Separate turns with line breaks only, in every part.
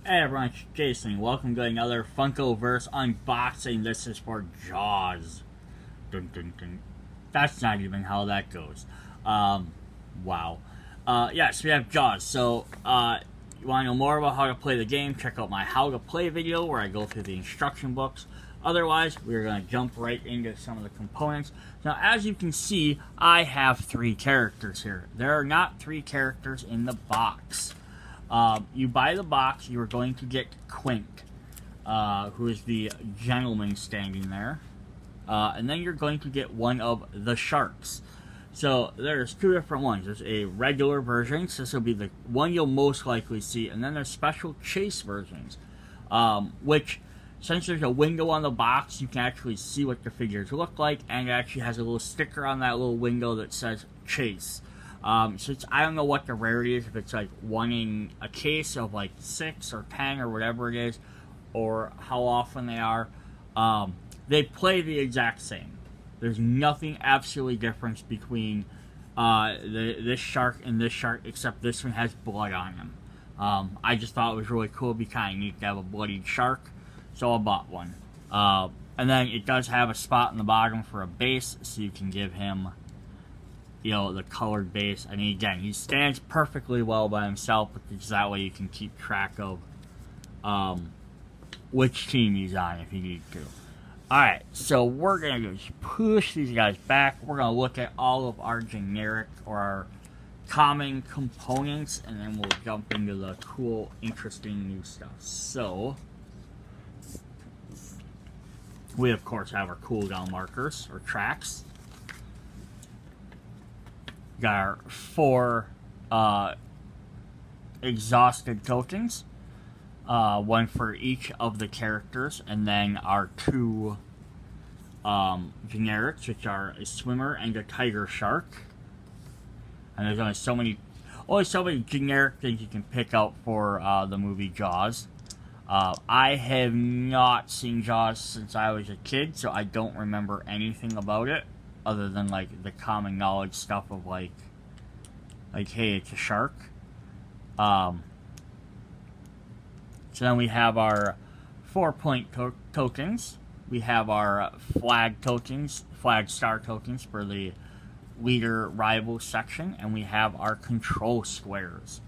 Hey everyone, it's Jason. Welcome to another Funkoverse unboxing. This is for JAWS. Dun, dun, dun. That's not even how that goes. Wow. Yes, we have JAWS. So, you want to know more about how to play the game, check out my How to Play video where I go through the instruction books. Otherwise, we're going to jump right into some of the components. Now, as you can see, I have 3 characters here. There are not 3 characters in the box. You buy the box, you are going to get Quint, who is the gentleman standing there. And then you're going to get one of the sharks. So there's 2 different ones. There's a regular version, so this will be the one you'll most likely see. And then there's special chase versions, which, since there's a window on the box, you can actually see what the figures look like. And it actually has a little sticker on that little window that says chase. So I don't know what the rarity is, if it's like 1 in a case of like 6 or 10 or whatever it is, or how often they are. They play the exact same. There's nothing absolutely different between this shark and this shark, except this one has blood on him. I just thought it was really cool. It'd be kind of neat to have a bloodied shark, so I bought one. And then it does have a spot in the bottom for a base, so you can give him, you know, the colored base. I mean, again, he stands perfectly well by himself, because that way you can keep track of which team he's on if you need to. Alright, so we're going to just push these guys back. We're going to look at all of our generic or our common components, and then we'll jump into the cool, interesting new stuff. So, we of course have our cooldown markers, or tracks. Got our 4 exhausted tokens, 1 for each of the characters, and then our 2 generics, which are a swimmer and a tiger shark. And there's only so many generic things you can pick out for the movie JAWS. I have not seen JAWS since I was a kid, so I don't remember anything about it, other than like the common knowledge stuff of like hey, it's a shark. So then we have our 4-point tokens. We have our flag star tokens for the leader rival section, and we have our control squares.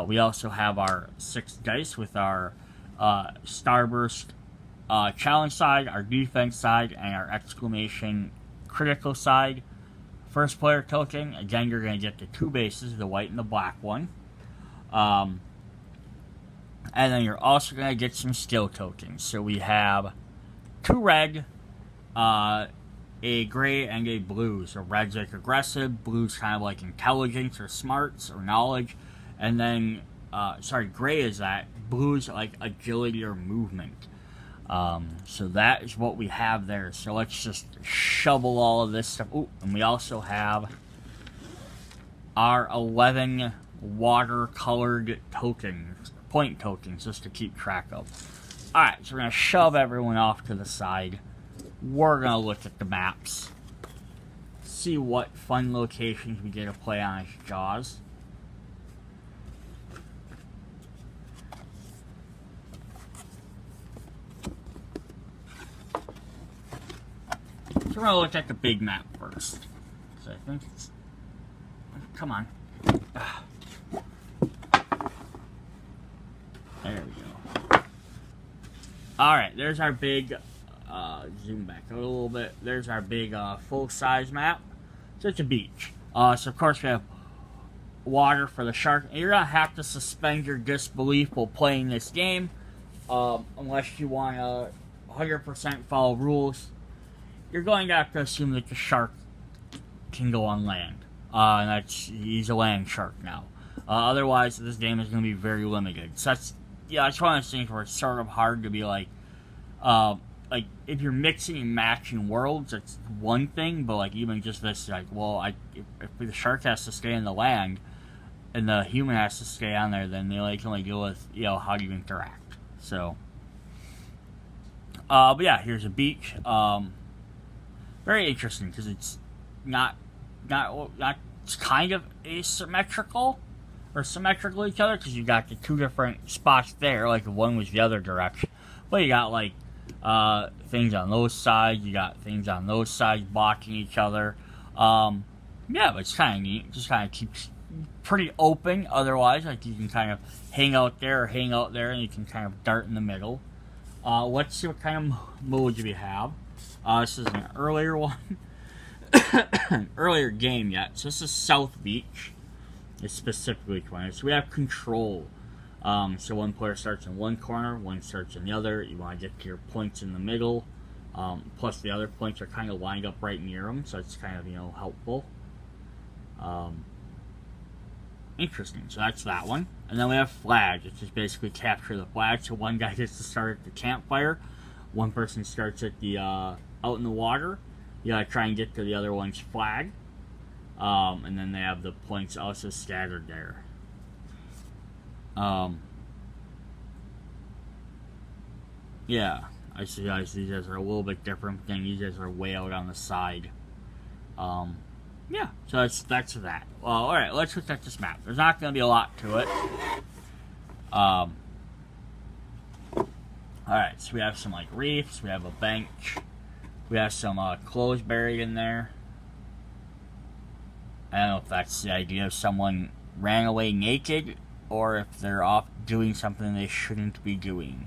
We also have our 6 dice with our starburst challenge side, our defense side, and our exclamation critical side. First player token, again, you're going to get the 2 bases, the white and the black one. And then you're also going to get some skill tokens. So we have 2 red, a gray, and a blue. So red's like aggressive, blue's kind of like intelligence or smarts or knowledge. And then, gray is that, blue's like agility or movement. So that is what we have there. So let's just shovel all of this stuff. Ooh, and we also have our 11 watercolored tokens, point tokens, just to keep track of. Alright, so we're going to shove everyone off to the side. We're going to look at the maps, see what fun locations we get to play on as JAWS. So we're going to look at the big map first. So I think it's... Come on. There we go. Alright, there's our big... zoom back out a little bit. There's our big full-size map. So it's a beach. So of course we have water for the shark. And you're going to have to suspend your disbelief while playing this game. Unless you want to 100% follow rules. You're going to have to assume that the shark can go on land. And he's a land shark now. Otherwise, this game is going to be very limited. So that's one of those things where it's sort of hard to be like if you're mixing and matching worlds, it's one thing, but like even just this, like, well, if the shark has to stay in the land and the human has to stay on there, then they can only deal with, how do you interact. So, but yeah, here's a beach. Very interesting because it's not it's kind of asymmetrical. are symmetrical to each other because you got the two different spots there, like one was the other direction. But you got like things on those sides, you got things on those sides blocking each other. Yeah, but it's kind of neat. It just kind of keeps pretty open. Otherwise, like you can kind of hang out there or hang out there, and you can kind of dart in the middle. Let's see what kind of modes we have. This is an earlier one, an earlier game yet. So this is South Beach. It's specifically Quint. So we have control. So one player starts in one corner, one starts in the other. You want to get to your points in the middle. Plus the other points are kind of lined up right near them, so it's kind of, helpful. Interesting. So that's that one. And then we have flags, which is basically capture the flag. So one guy gets to start at the campfire. One person starts at the out in the water. You gotta try and get to the other one's flag. And then they have the points also scattered there. Yeah, I see guys, these guys are a little bit different, but then these guys are way out on the side. Yeah, so that's that. Well, alright, let's look at this map. There's not going to be a lot to it. Alright, so we have some, like, reefs, we have a bench, we have some, clothes buried in there. I don't know if that's the idea of someone ran away naked, or if they're off doing something they shouldn't be doing.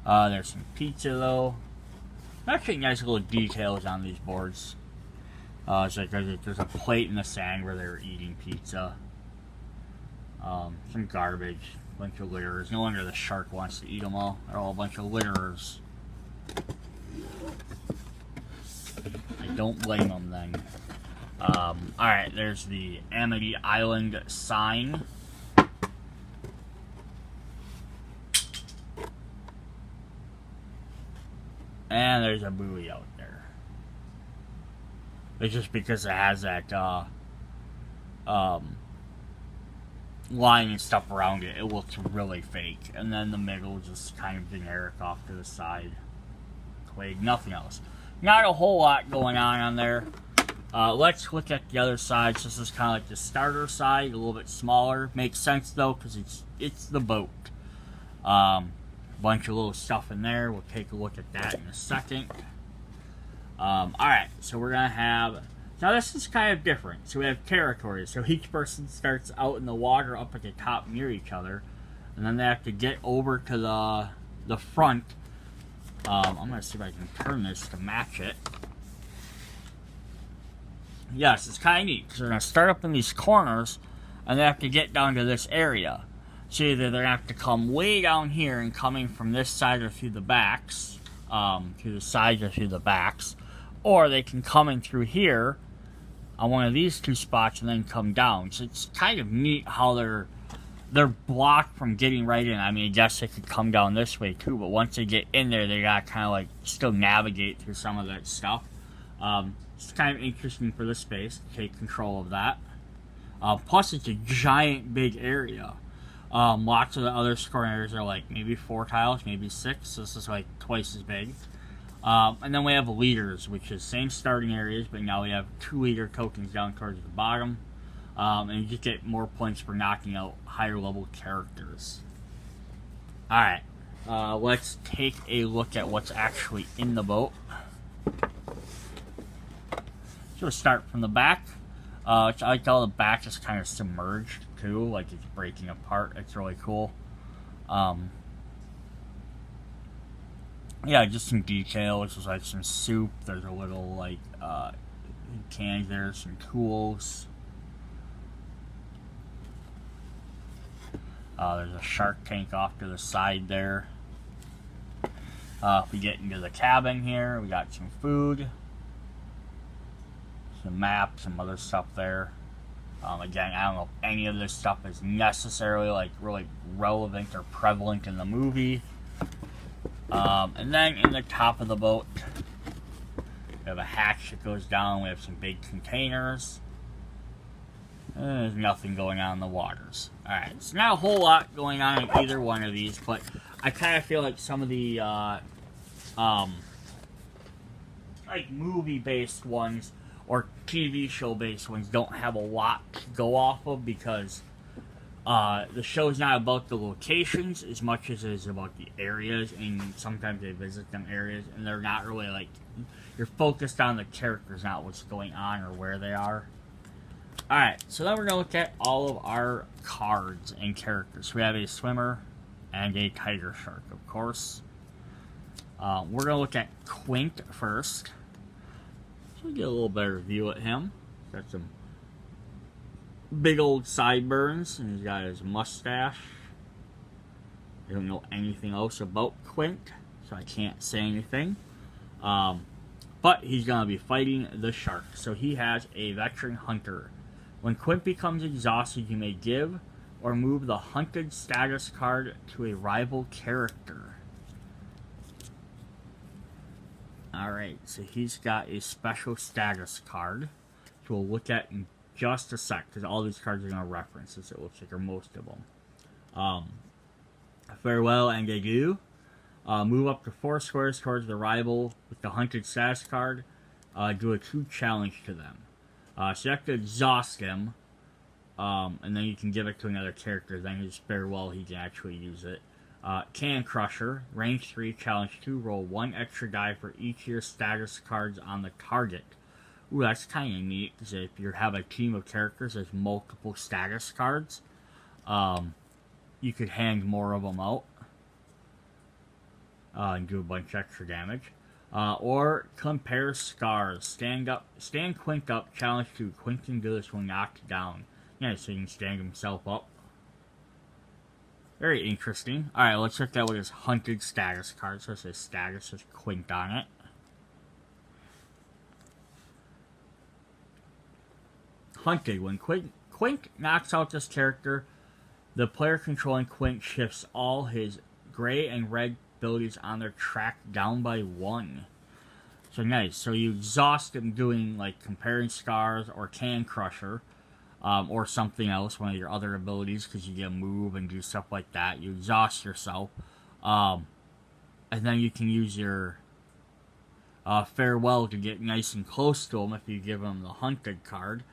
There's some pizza, though. Actually, nice little details on these boards. It's like there's a plate in the sand where they were eating pizza. Some garbage, a bunch of litterers. No wonder the shark wants to eat them all. They're all a bunch of litterers. I don't blame them then. Alright, there's the Amity Island sign. And there's a buoy out there. It's just because it has that line and stuff around it, it looks really fake. And then the middle is just kind of generic off to the side. Like nothing else. Not a whole lot going on there. Let's look at the other side. So this is kind of like the starter side, a little bit smaller. Makes sense though, because it's the boat. Bunch of little stuff in there. We'll take a look at that in a second. Alright, so we're gonna have, now this is kind of different. So we have territories. So each person starts out in the water up at the top near each other, and then they have to get over to the front. I'm gonna see if I can turn this to match it. Yes, it's kind of neat, because they're gonna start up in these corners, and they have to get down to this area. So either they're going to have to come way down here and coming from this side or through the backs, through the sides or through the backs, or they can come in through here on one of these two spots and then come down. So it's kind of neat how they're blocked from getting right in. I mean, I guess they could come down this way too, but once they get in there, they got to kind of like still navigate through some of that stuff. It's kind of interesting for this space to take control of that. Plus, it's a giant big area. Lots of the other scoring areas are like maybe 4 tiles, maybe 6. So this is like twice as big. And then we have leaders, which is same starting areas, but now we have 2 leader tokens down towards the bottom. And you just get more points for knocking out higher level characters. Alright, let's take a look at what's actually in the boat. So we'll start from the back. I like how the back is kind of submerged too, like it's breaking apart. It's really cool. Yeah, just some details. There's like some soup. There's a little like cans there, some tools. There's a shark tank off to the side there. If we get into the cabin here, we got some food, some maps, some other stuff there. Again, I don't know if any of this stuff is necessarily like really relevant or prevalent in the movie. And then in the top of the boat, we have a hatch that goes down. We have some big containers. And there's nothing going on in the waters. Alright, so not a whole lot going on in either one of these, but I kind of feel like some of the like movie-based ones or TV show-based ones don't have a lot to go off of, because The show's not about the locations as much as it is about the areas, and sometimes they visit them areas, and they're not really like, you're focused on the characters, not what's going on or where they are. Alright, so then we're going to look at all of our cards and characters. We have a swimmer and a tiger shark, of course. We're going to look at Quint first. So we get a little better view at him. Got some big old sideburns, and he's got his mustache. I don't know anything else about Quint, so I can't say anything. But he's going to be fighting the shark. So he has a veteran hunter. When Quint becomes exhausted, you may give or move the hunted status card to a rival character. Alright, so he's got a special status card, which we'll look at in just a sec, because all these cards are going to reference this, it looks like, or most of them. Farewell and adieu. Move up to 4 squares towards the rival with the hunted status card. Do a true challenge to them. So you have to exhaust him, and then you can give it to another character. Then his farewell, he can actually use it. Can Crusher, range 3, challenge 2, roll 1 extra die for each of your status cards on the target. Ooh, that's kind of neat, because if you have a team of characters with multiple status cards, you could hand more of them out, and do a bunch of extra damage. Or compare scars. Stand Quint up, challenge 2. Quint can do this when knocked down. Yeah, so he can stand himself up. Very interesting. Alright, let's check that with his hunted status card. So it says status with Quint on it. Hunted. When Quint knocks out this character, the player controlling Quint shifts all his gray and red abilities on their track down by 1. So nice. So you exhaust him doing like comparing scars or Can Crusher, or something else, one of your other abilities, because you get move and do stuff like that. You exhaust yourself, and then you can use your farewell to get nice and close to him if you give him the hunted card,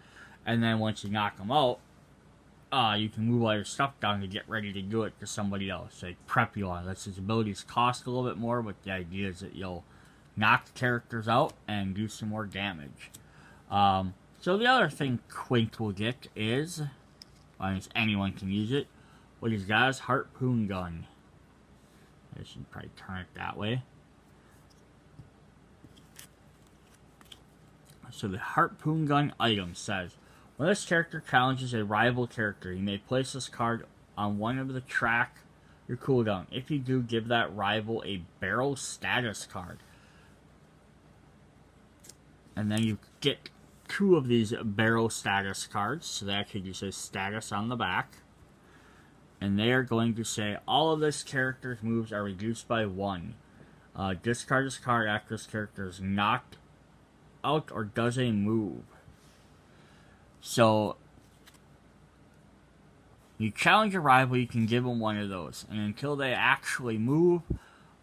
and then once you knock him out, you can move all your stuff down to get ready to do it to somebody else. Like prep you on. That's his abilities cost a little bit more, but the idea is that you'll knock the characters out and do some more damage. So the other thing Quint will get is, well, anyone can use it, what he's got is harpoon gun. I should probably turn it that way. So the harpoon gun item says, when this character challenges a rival character, you may place this card on one of the track your cooldown. If you do, give that rival a barrel status card. And then you get 2 of these barrel status cards. So they actually just say status on the back. And they are going to say, all of this character's moves are reduced by 1. Discard this card after this character is knocked out or does a move. So, you challenge a rival, you can give them one of those. And until they actually move,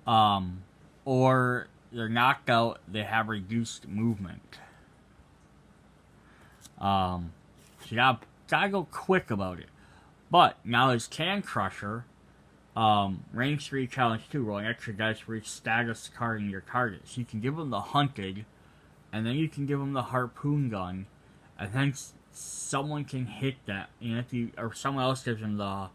or they're knocked out, they have reduced movement. So you gotta go quick about it. But, now his Can Crusher, range 3, challenge 2, rolling extra dice for each status card in your target. So you can give them the hunted, and then you can give them the harpoon gun, and then someone can hit that, and or someone else gives them the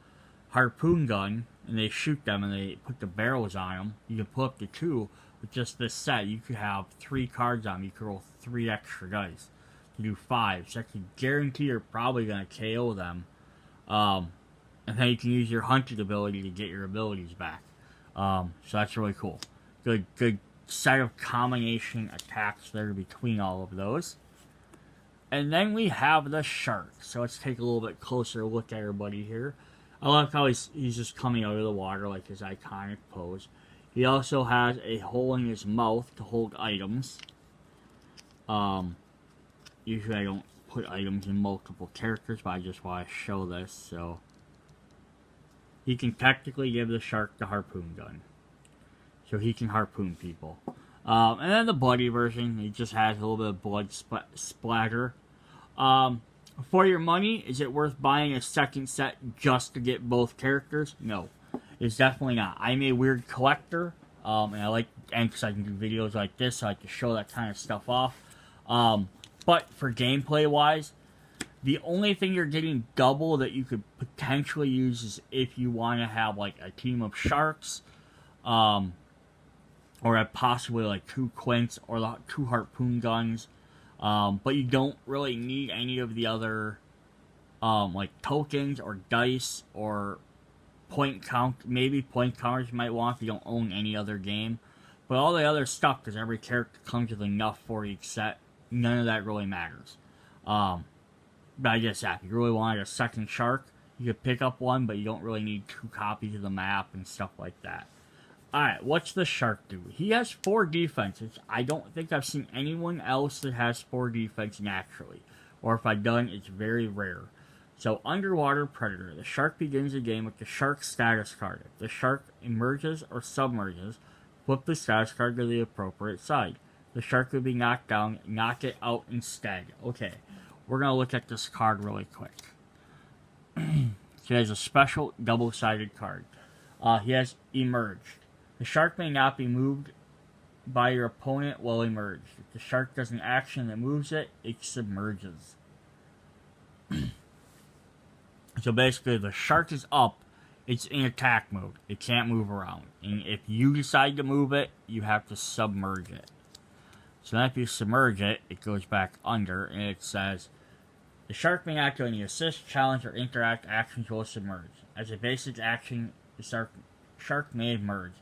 harpoon gun, and they shoot them, and they put the barrels on them. You can pull up to 2 with just this set. You could have 3 cards on them. You could roll 3 extra dice to do 5. So I can guarantee you're probably going to KO them. And then you can use your hunted ability to get your abilities back. So that's really cool. Good set of combination attacks there between all of those. And then we have the shark. So let's take a little bit closer look at everybody here. I love how he's just coming out of the water, like his iconic pose. He also has a hole in his mouth to hold items. Usually I don't put items in multiple characters, but I just want to show this. So he can technically give the shark the harpoon gun, so he can harpoon people. And then the bloody version, he just has a little bit of blood splatter. For your money, is it worth buying a second set just to get both characters? No, it's definitely not. I'm a weird collector, and I like, and because I can do videos like this, so I can show that kind of stuff off. But for gameplay wise, the only thing you're getting double that you could potentially use is if you want to have like a team of sharks, or possibly like 2 Quints or 2 harpoon guns. But you don't really need any of the other, like tokens or dice or point count. Maybe point counters you might want if you don't own any other game. But all the other stuff, because every character comes with enough for each set, none of that really matters. But I guess if you really wanted a second shark, you could pick up one, but you don't really need 2 copies of the map and stuff like that. Alright, what's the shark do? He has 4 defenses. I don't think I've seen anyone else that has 4 defense naturally. Or if I've done, it's very rare. So, Underwater Predator. The shark begins the game with the shark status card. If the shark emerges or submerges, flip the status card to the appropriate side. The shark will be knocked down, knock it out instead. Okay, we're going to look at this card really quick. He has a special double-sided card. He has Emerge. The shark may not be moved by your opponent while emerged. If the shark does an action that moves it, it submerges. So basically, the shark is up, it's in attack mode. It can't move around. And if you decide to move it, you have to submerge it. So then if you submerge it, it goes back under, and it says, the shark may not do any assist, challenge, or interact actions while submerged. As a basic action, the shark may emerge.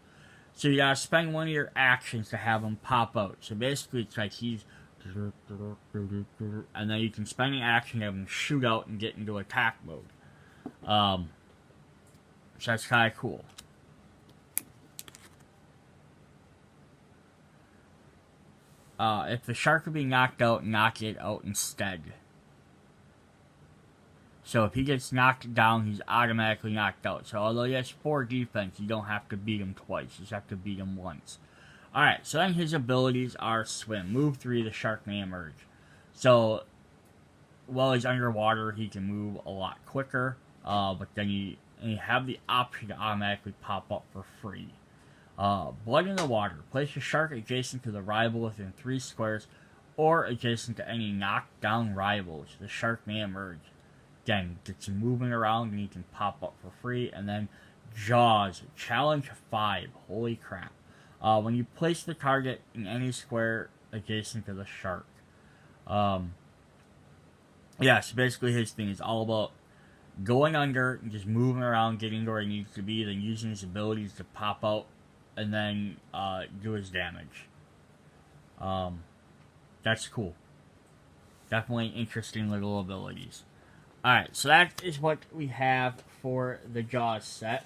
So you gotta spend one of your actions to have him pop out. So basically it's like he's... and then you can spend an action to have him shoot out and get into attack mode. So that's kinda cool. If the shark would be knocked out, knock it out instead. So if he gets knocked down, he's automatically knocked out. So although he has 4 defense, you don't have to beat him twice. You just have to beat him once. Alright, so then his abilities are Swim. Move 3, the shark may emerge. So, while he's underwater, he can move a lot quicker. But then you have the option to automatically pop up for free. Blood in the water. Place your shark adjacent to the rival within 3 squares, or adjacent to any knocked down rivals. The shark may emerge. Again, gets moving around and you can pop up for free. And then JAWS, Challenge 5. Holy crap. When you place the target in any square adjacent to the shark. Yeah, so basically his thing is all about going under and just moving around, getting where he needs to be, then using his abilities to pop out and then do his damage. That's cool. Definitely interesting little abilities. Alright, so that is what we have for the JAWS set.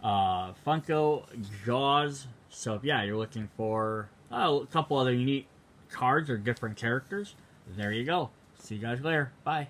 Funko JAWS. So, yeah, you're looking for a couple other unique cards or different characters. There you go. See you guys later. Bye.